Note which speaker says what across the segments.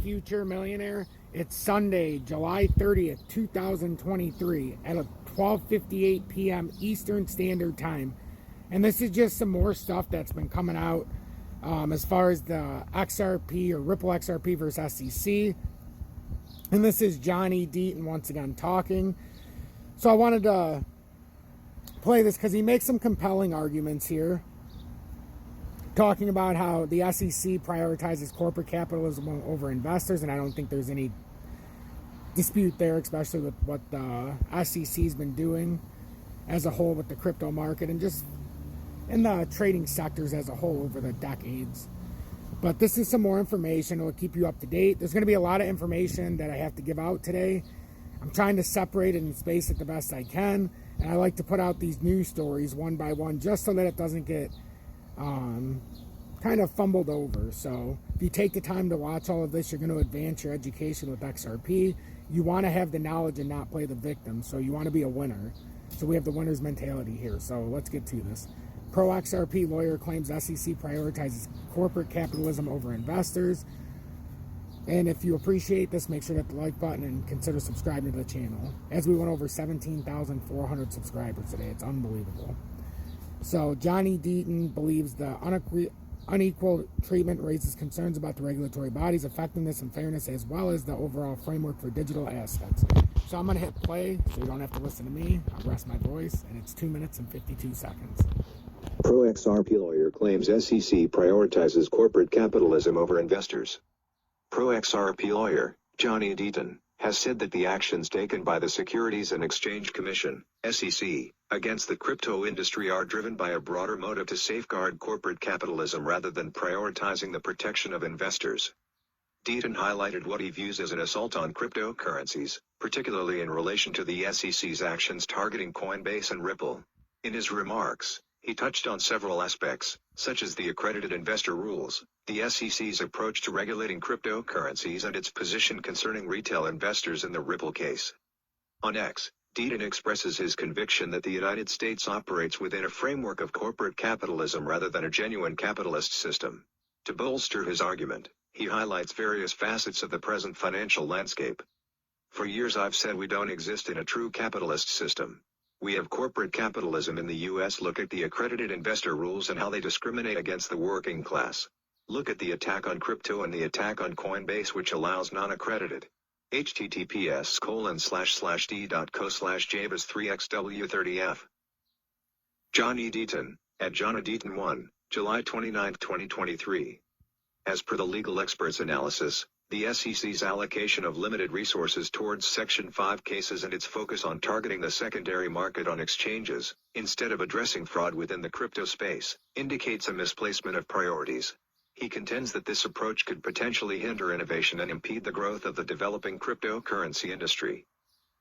Speaker 1: future millionaire. It's Sunday, July 30th, 2023 at 12:58 p.m. Eastern Standard Time. And this is just some more stuff that's been coming out as far as the XRP or Ripple XRP versus SEC. And this is Johnny Deaton once again talking. So I wanted to play this because he makes some compelling arguments here, talking about how the SEC prioritizes corporate capitalism over investors, and I don't think there's any dispute there, especially with what the SEC's been doing as a whole with the crypto market and just in the trading sectors as a whole over the decades. But this is some more information. It will keep you up to date. There's going to be a lot of information that I have to give out today. I'm trying to separate it and space it the best I can, and I like to put out these news stories one by one just so that it doesn't get kind of fumbled over. So if you take the time to watch all of this, you're going to advance your education with XRP. You want to have the knowledge and not play the victim, so you want to be a winner. So we have the winner's mentality here. So let's get to this. Pro XRP lawyer claims SEC prioritizes corporate capitalism over investors. And if you appreciate this, make sure to hit the like button and consider subscribing to the channel, as we went over 17,400 subscribers today. It's unbelievable. So Johnny Deaton believes the unequal treatment raises concerns about the regulatory body's effectiveness and fairness, as well as the overall framework for digital assets. So I'm going to hit play so you don't have to listen to me. I'll rest my voice, and it's 2 minutes and 52 seconds.
Speaker 2: Pro XRP lawyer claims SEC prioritizes corporate capitalism over investors. Pro XRP lawyer, Johnny Deaton, has said that the actions taken by the Securities and Exchange Commission, SEC, against the crypto industry are driven by a broader motive to safeguard corporate capitalism rather than prioritizing the protection of investors. Deaton highlighted what he views as an assault on cryptocurrencies, particularly in relation to the SEC's actions targeting Coinbase and Ripple. In his remarks, he touched on several aspects, such as the accredited investor rules, the SEC's approach to regulating cryptocurrencies, and its position concerning retail investors in the Ripple case. On X, Deaton expresses his conviction that the United States operates within a framework of corporate capitalism rather than a genuine capitalist system. To bolster his argument, he highlights various facets of the present financial landscape. For years I've said we don't exist in a true capitalist system. We have corporate capitalism in the US. Look at the accredited investor rules and how they discriminate against the working class. Look at the attack on crypto and the attack on Coinbase, which allows non-accredited. https://d.co/javas3xw30f. Johnny Deaton, at Johnny Deaton 1, July 29, 2023. As per the legal experts' analysis, the SEC's allocation of limited resources towards Section 5 cases and its focus on targeting the secondary market on exchanges, instead of addressing fraud within the crypto space, indicates a misplacement of priorities. He contends that this approach could potentially hinder innovation and impede the growth of the developing cryptocurrency industry.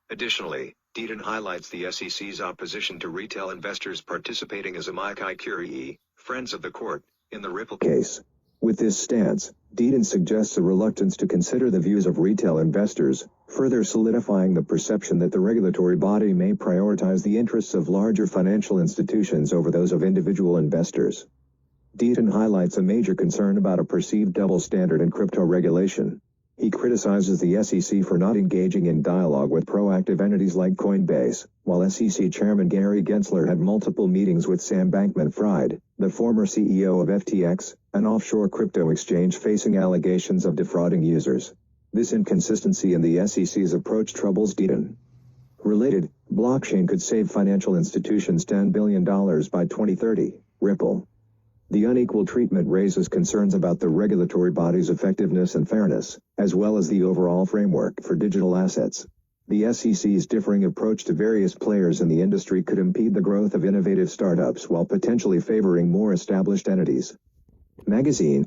Speaker 2: Additionally, Deaton highlights the SEC's opposition to retail investors participating as amici curiae, friends of the court, in the Ripple case. With this stance, Deaton suggests a reluctance to consider the views of retail investors, further solidifying the perception that the regulatory body may prioritize the interests of larger financial institutions over those of individual investors. Deaton highlights a major concern about a perceived double standard in crypto regulation. He criticizes the SEC for not engaging in dialogue with proactive entities like Coinbase, while SEC Chairman Gary Gensler had multiple meetings with Sam Bankman-Fried, the former CEO of FTX, an offshore crypto exchange facing allegations of defrauding users. This inconsistency in the SEC's approach troubles Deaton. Related, blockchain could save financial institutions $10 billion by 2030, Ripple. The unequal treatment raises concerns about the regulatory body's effectiveness and fairness, as well as the overall framework for digital assets. The SEC's differing approach to various players in the industry could impede the growth of innovative startups while potentially favoring more established entities. Magazine,